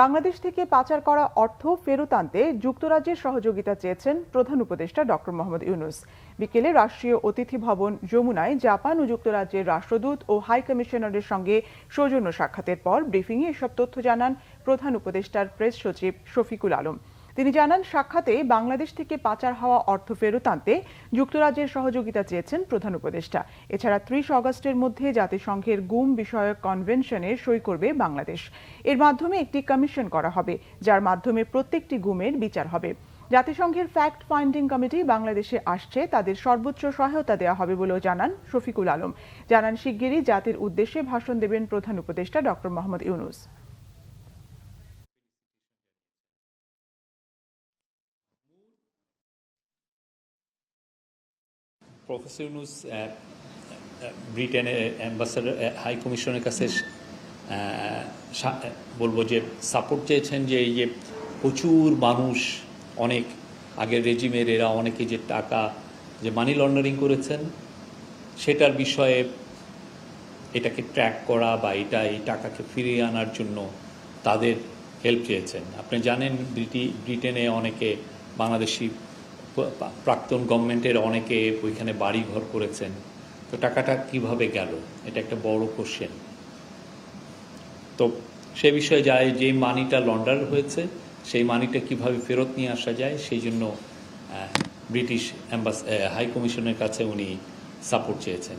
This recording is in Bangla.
বাংলাদেশ থেকে পাচার করা অর্থ ফেরত আনতে যুক্তরাজ্যের সহযোগিতা চেয়েছেন প্রধান উপদেষ্টা ডক্টর মোহাম্মদ ইউনূস। বিকেলে রাষ্ট্রীয় অতিথি ভবন যমুনায় জাপান ও যুক্তরাজ্যের রাষ্ট্রদূত ও হাই কমিশনারের সঙ্গে সৌজন্য সাক্ষাতের পর ব্রিফিংয়ে এসব তথ্য জানান প্রধান উপদেষ্টার প্রেস সচিব শফিকুল আলম। তিনি জানান, সাক্ষাতে বাংলাদেশ থেকে পাচার হওয়া অর্থ ফেরত আনতে যুক্তরাজ্যের সহযোগিতা চেয়েছেন প্রধান উপদেষ্টা। এছাড়া ৩০ অগস্টের মধ্যে জাতিসংঘের গুম বিষয়ক কনভেনশনে সই করবে বাংলাদেশ। এর মাধ্যমে একটি কমিশন করা হবে, যার মাধ্যমে প্রত্যেকটি গুমের বিচার হবে। জাতিসংঘের ফ্যাক্ট ফাইন্ডিং কমিটি বাংলাদেশে আসছে, তাদের সর্বোচ্চ সহায়তা দেওয়া হবে বলেও জানান শফিকুল আলম। জানান, শিগগিরই জাতির উদ্দেশ্যে ভাষণ দেবেন প্রধান উপদেষ্টা ডক্টর মোহাম্মদ ইউনূস। প্রফেসর ইউনূস ব্রিটেনের অ্যাম্বাসাডার হাই কমিশনের কাছে বলবো যে সাপোর্ট চেয়েছেন, যে এই যে প্রচুর মানুষ অনেক আগের রেজিমের এরা অনেকে যে টাকা যে মানি লন্ডারিং করেছেন সেটার বিষয়ে এটাকে ট্র্যাক করা বা এই টাকাকে ফিরিয়ে আনার জন্য তাদের হেল্প চেয়েছেন। আপনি জানেন ব্রিটেনে অনেকে বাংলাদেশি প্রাক্তন গভর্নমেন্টের অনেকে ওইখানে বাড়ি ঘর করেছেন। তো টাকাটা কিভাবে গেল, এটা একটা বড় কোশ্চেন। তো সে বিষয়ে যায় যে মানিটা লন্ডার হয়েছে সেই মানিটা কিভাবে ফেরত নিয়ে আসা যায়, সেই জন্য ব্রিটিশ হাই কমিশনের কাছে উনি সাপোর্ট চেয়েছেন।